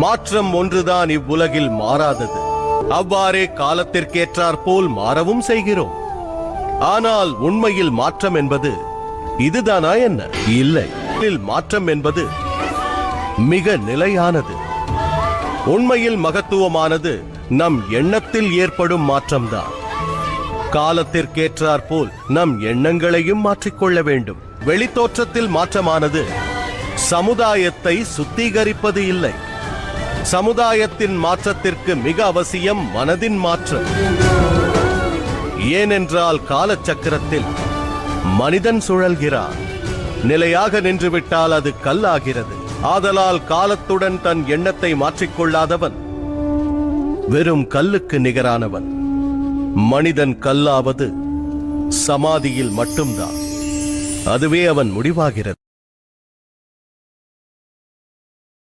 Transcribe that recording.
மாற்றம் ஒன்றுதான் இவ்வுலகில் மாறாதது. அவ்வாறே காலத்திற்கேற்றாற் போல் மாறவும் செய்கிறோம். ஆனால் உண்மையில் மாற்றம் என்பது இதுதானா என்ன? இல்லை. மாற்றம் என்பது மிக நிலையானது. உண்மையில் மகத்துவமானது நம் எண்ணத்தில் ஏற்படும் மாற்றம்தான். காலத்திற்கேற்றாற் போல் நம் எண்ணங்களையும் மாற்றிக்கொள்ள வேண்டும். வெளித்தோற்றத்தில் மாற்றமானது சமுதாயத்தை சுத்திகரிப்பது இல்லை. சமுதாயத்தின் மாற்றத்திற்கு மிக அவசியம் மனதின் மாற்றம். ஏனென்றால் காலச்சக்கரத்தில் மனிதன் சுழல்கிறான். நிலையாக நின்றுவிட்டால் அது கல்லாகிறது. ஆதலால் காலத்துடன் தன் எண்ணத்தை மாற்றிக்கொள்ளாதவன் வெறும் கல்லுக்கு நிகரானவன். மனிதன் கல்லாவது சமாதியில் மட்டும்தான். அதுவே அவன் முடிவாகிறது.